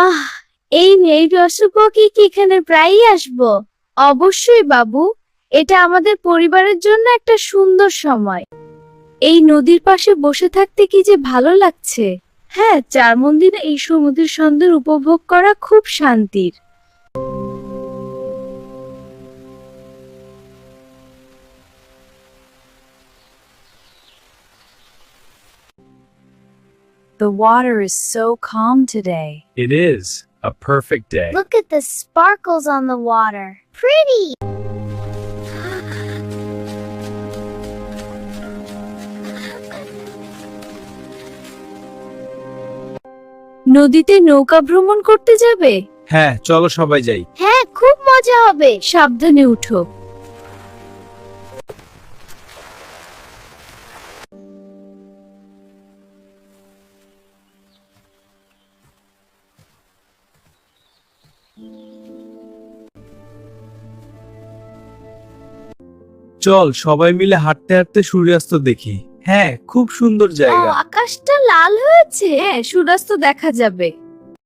আহ, এই রসপকি কি এখানে প্রায়ই আসবো? অবশ্যই বাবু, এটা আমাদের পরিবারের জন্য একটা সুন্দর সময়। এই নদীর পাশে বসে থাকতে কি যে ভালো লাগছে। হ্যাঁ, চার মন্দিরে এই সমুদ্রের সৌন্দর্য উপভোগ করা খুব শান্তির। The water is so calm today. It is a perfect day. Look at the sparkles on the water. Pretty! নদীতে নৌকা ভ্রমণ করতে যাবে? হ্যাঁ, চলো সবাই যাই। হ্যাঁ, খুব মজা হবে। সাবধানে উঠো। চল সবাই মিলে হাঁটতে হাঁটতে সূর্যাস্ত দেখি। হ্যাঁ, খুব সুন্দর ও, জায়গা। আকাশটা লাল হয়েছে। হ্যাঁ, সূর্যাস্ত দেখা যাবে।